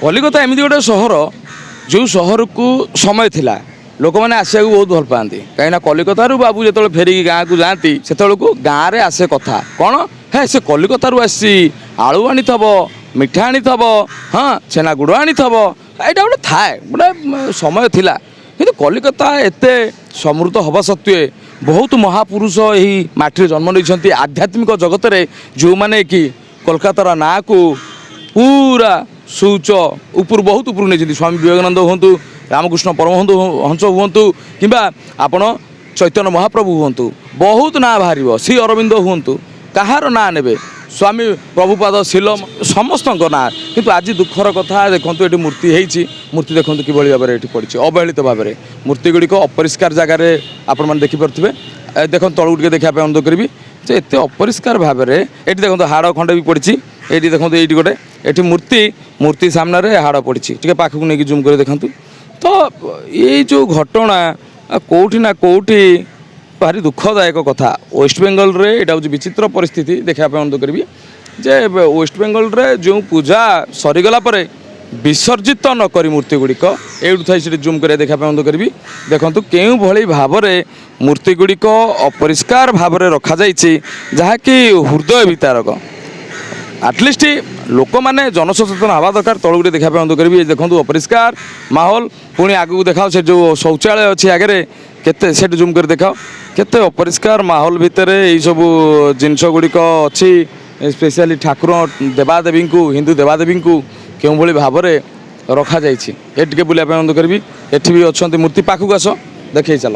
कलिकता एमती गोटे सहर जो सहर को समय थिला लोक मैंने आसिया बहुत भल पाती कहीं कलिकतारू बाबू जो फेरिकी गाँव को जाती से गाँव में आसे कथा कौन है से कलिकतारू आसी आलू आनी मिठा आनी हाँ छेना गुड़ आनी यहाँ गोटे थाए गोटे समय थिला किंतु कलिकता एते समृद्ध हवा सत्वे बहुत महापुरुष यही माटी जन्म नहीं आध्यात्मिक जगत में जो मैंने कि कोलकातार ना को पूरा सूच ऊपर बहुत ऊपर नहीं स्वामी विवेकानंद हूँ रामकृष्ण परमहंस हंस हूँ कि आपण चैतन्य महाप्रभु हूँ बहुत ना बाहर श्री अरविंद हूँ कहार ना ने स्वामी प्रभुपाद शिलम समस्त ना किंतु आज दुखर कथा देखो ये मूर्ति होती मूर्ति देखो कि भाव में पड़ी अवहेलित भाव में मूर्ति गुड़िक अपरिष्कार जगार आपण मैंने देखिपे देख तलू टे देखा अनुरोध करी जे एत अपरिष्कार भाव में ये देखो हाड़ खंडे भी पड़ी ये देखो ये गोटे ये मूर्ति सामने हाड़ पड़ी टे पाखक नहीं जूम कर देखूँ तो ये जो घटना कौटी ना कौटी भारी दुखदायक कथा वेस्ट बेंगल रे एटा हूँ विचित्र परिस्थिति देखा अनुरोध करी जे वेस्ट बेंगल रे जो पूजा सरीगला परे विसर्जित न करी मूर्ति गुड़िक एठू थी जूम कर देखा अनुरोध करी देखो केउं भली भाव में मूर्ति गुड़िक अपरिष्कार भाव में रखा जहाँकि हृदय वितारक आटलिस्ट लोक मैंने जनसचेतन हवा दरकार तलू देखा अनुरोध करी देखो अपरिष्कार माहौल पुणी आगू देखा से जो शौचालय अच्छी आगे केते सेट जूम कर देखाओ केते अपरिष्कार माहौल भितर यही सब जिनस गुड़िक अच्छी स्पेशली ठाकुर देवादेवी को हिंदू देवादेवी को क्यों भली भाव में रखा जाइए टे बुलाप अनुरोध करी एठी भी अच्छा मूर्ति पाखक आस देखे चल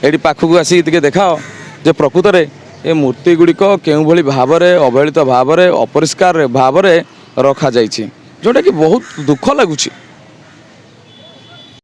ये पाखक आसिक देखाओ जे प्रकृत में ये मूर्ति गुड़िक क्यों भली भाव में अवहेलित भाव में अपरिष्कार भाव में रखा जाइए जोटा कि बहुत दुख लगुच।